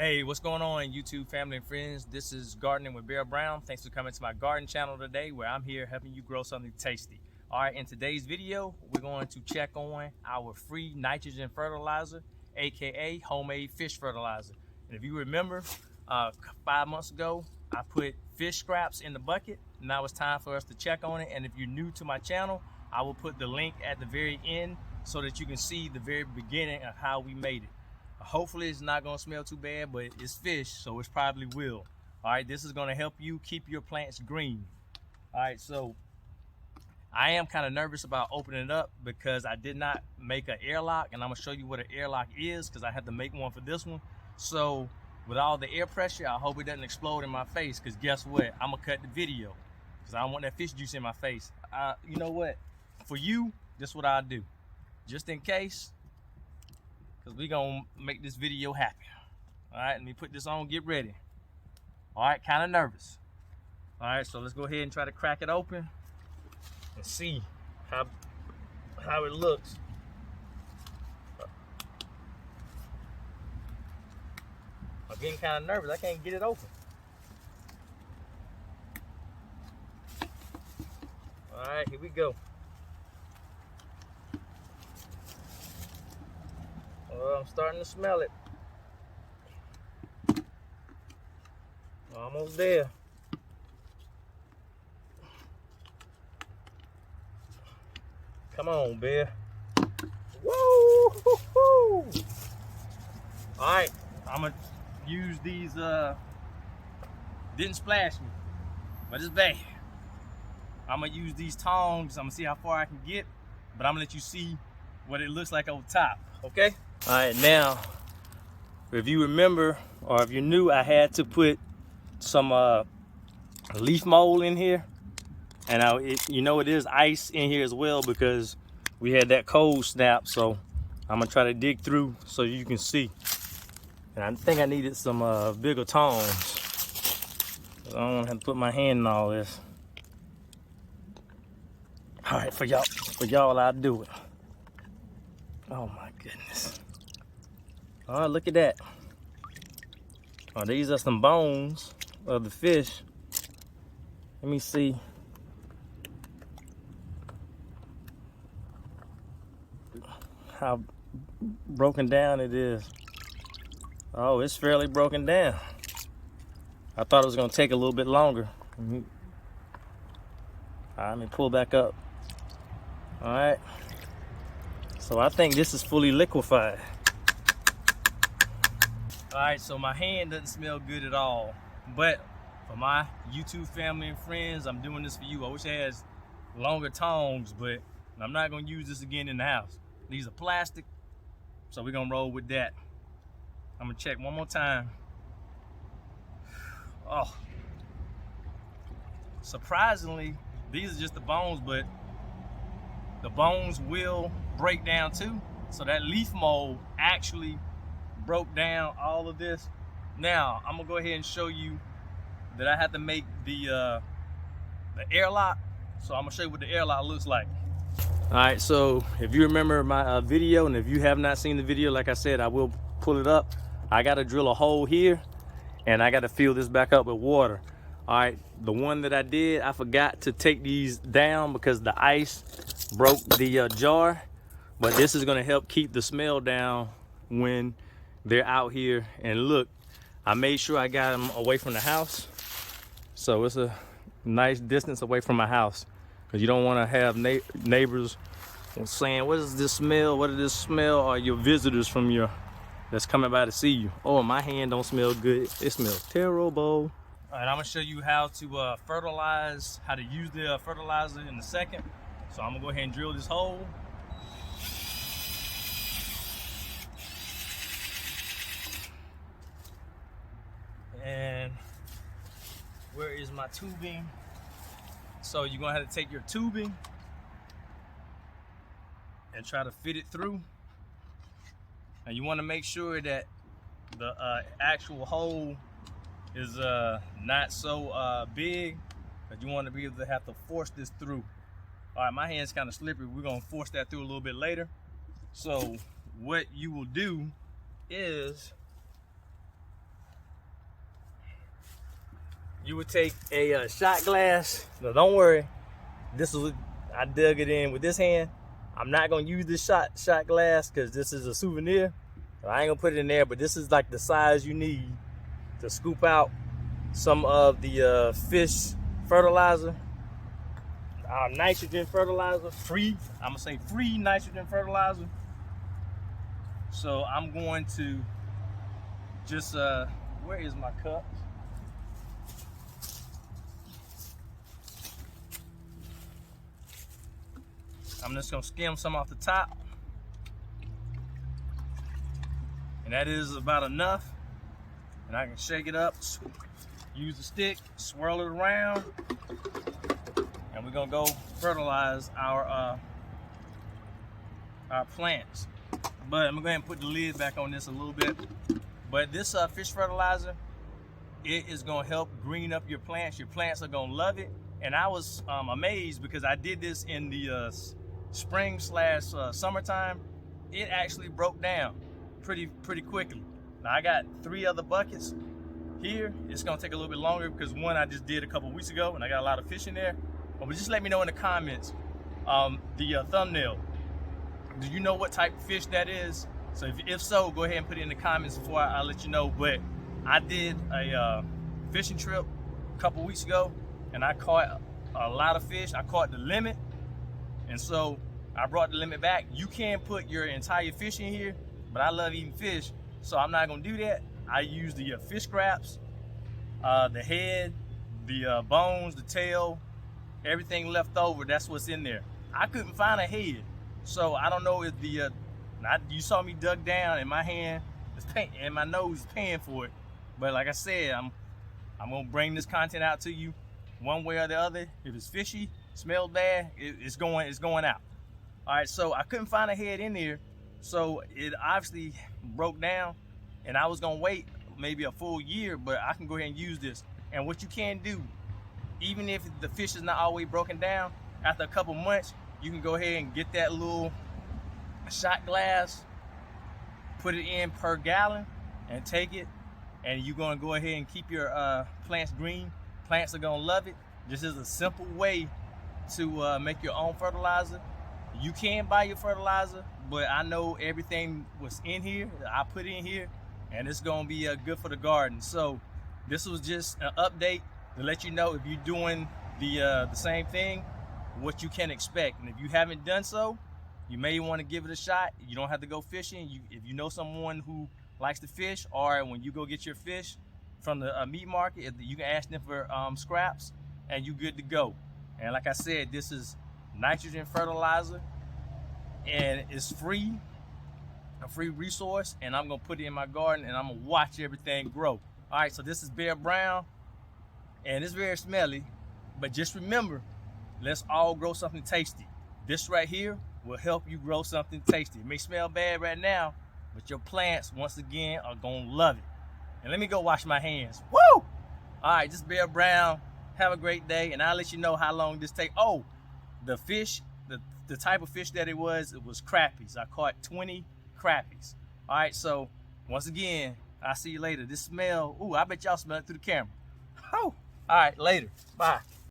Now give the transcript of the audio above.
Hey, what's going on, YouTube family and friends? This is Gardening with Bear Brown. Thanks for coming to my garden channel today, where I'm here helping you grow something tasty. All right, in today's video, we're going to check on our free nitrogen fertilizer, aka homemade fish fertilizer. And if you remember, 5 months ago, I put fish scraps in the bucket. Now it's time for us to check on it. And if you're new to my channel, I will put the link at the very end so that you can see the very beginning of how we made it. Hopefully it's not gonna smell too bad, but it's fish, so it probably will. All right, this is gonna help you keep your plants green. All right, so I am kind of nervous about opening it up because I did not make an airlock, and I'm gonna show you what an airlock is because I had to make one for this one. So with all the air pressure, I hope it doesn't explode in my face, because guess what? I'm gonna cut the video because I don't want that fish juice in my face. You know what? For you, this is what I'll do. Just in case, because we're going to make this video happen. All right, let me put this on, get ready. All right, kind of nervous. All right, so let's go ahead and try to crack it open and see how it looks. I'm getting kind of nervous. I can't get it open. All right, here we go. I'm starting to smell it. Almost there. Come on, Bear. Woo! Alright, I'm gonna use these, didn't splash me, but it's bad. I'm gonna use these tongs. I'm gonna see how far I can get, but I'm gonna let you see what it looks like over top, okay? All right, now, if you remember, or if you're new, I had to put some leaf mold in here. And you know, it is ice in here as well because we had that cold snap. So I'm gonna try to dig through so you can see. And I think I needed some bigger tongs. I don't wanna have to put my hand in all this. All right, for y'all, I'll do it. Oh my goodness. Oh, look at that. Oh, these are some bones of the fish. Let me see. How broken down it is. Oh, it's fairly broken down. I thought it was gonna take a little bit longer. All right, let me pull back up. All right. So I think this is fully liquefied. All right, so my hand doesn't smell good at all, but for my YouTube family and friends, I'm doing this for you. I wish I had longer tongs, but I'm not gonna use this again in the house. These are plastic, so we're gonna roll with that. I'm gonna check one more time. Oh, surprisingly, these are just the bones, but the bones will break down too. So that leaf mold actually broke down all of this. Now I'm gonna go ahead and show you that I had to make the airlock. So I'm gonna show you what the airlock looks like. All right, so if you remember my video, and if you have not seen the video, like I said, I will pull it up. I gotta drill a hole here and I gotta fill this back up with water. All right, the one that I did, I forgot to take these down because the ice broke the jar, but this is gonna help keep the smell down when they're out here. And look, I made sure I got them away from the house, so it's a nice distance away from my house, because you don't want to have neighbors saying, what is this smell, what does this smell, or your visitors from that's coming by to see you. Oh, my hand don't smell good, it smells terrible. All right, I'm gonna show you how to fertilize, how to use the fertilizer in a second. So I'm gonna go ahead and drill this hole. And where is my tubing? So you're gonna have to take your tubing and try to fit it through. And you wanna make sure that the actual hole is not so big, but you wanna be able to have to force this through. All right, my hand's kind of slippery. We're gonna force that through a little bit later. So what you will do is you would take a shot glass. No, don't worry. This is, I dug it in with this hand. I'm not gonna use this shot glass because this is a souvenir. So I ain't gonna put it in there, but this is like the size you need to scoop out some of the fish fertilizer, nitrogen fertilizer, free. I'm gonna say free nitrogen fertilizer. So I'm going to just, where is my cup? I'm just gonna skim some off the top. And that is about enough. And I can shake it up, use the stick, swirl it around, and we're gonna go fertilize our plants. But I'm gonna go ahead and put the lid back on this a little bit. But this fish fertilizer, it is gonna help green up your plants. Your plants are gonna love it. And I was amazed because I did this in the spring slash summertime. It actually broke down pretty quickly. Now I got 3 other buckets here. It's gonna take a little bit longer because one I just did a couple weeks ago and I got a lot of fish in there. But just let me know in the comments, the thumbnail, do you know what type of fish that is? So if so, go ahead and put it in the comments before I let you know. But I did a fishing trip a couple weeks ago and I caught a lot of fish. I caught the limit, and so I brought the limit back. You can put your entire fish in here, but I love eating fish, so I'm not gonna do that. I use the fish scraps, the head, the bones, the tail, everything left over, that's what's in there. I couldn't find a head, so I don't know if the, you saw me dug down and my hand is and my nose is paying for it. But like I said, I'm gonna bring this content out to you one way or the other. If it's fishy, smells bad, it's going out. All right, so I couldn't find a head in there, so it obviously broke down, and I was gonna wait maybe a full year, but I can go ahead and use this. And what you can do, even if the fish is not always broken down, after a couple months, you can go ahead and get that little shot glass, put it in per gallon, and take it, and you're gonna go ahead and keep your plants green. Plants are gonna love it. This is a simple way to make your own fertilizer. You can buy your fertilizer, but I know everything was in here, I put in here, and it's gonna be good for the garden. So this was just an update to let you know if you're doing the same thing, what you can expect. And if you haven't done so, you may want to give it a shot. You don't have to go fishing. If you know someone who likes to fish, or when you go get your fish from the meat market, you can ask them for scraps, and you're good to go. And like I said, this is nitrogen fertilizer, and it's free, a free resource, and I'm gonna put it in my garden and I'm gonna watch everything grow. All right, so this is Bear Brown, and it's very smelly, but just remember, let's all grow something tasty. This right here will help you grow something tasty. It may smell bad right now, but your plants, once again, are gonna love it. And let me go wash my hands. Woo! All right, this is Bear Brown. Have a great day, and I'll let you know how long this takes. Oh, the fish, the type of fish that it was crappies. I caught 20 crappies. All right, so once again, I'll see you later. This smell, ooh, I bet y'all smell it through the camera. Oh, all right, later. Bye.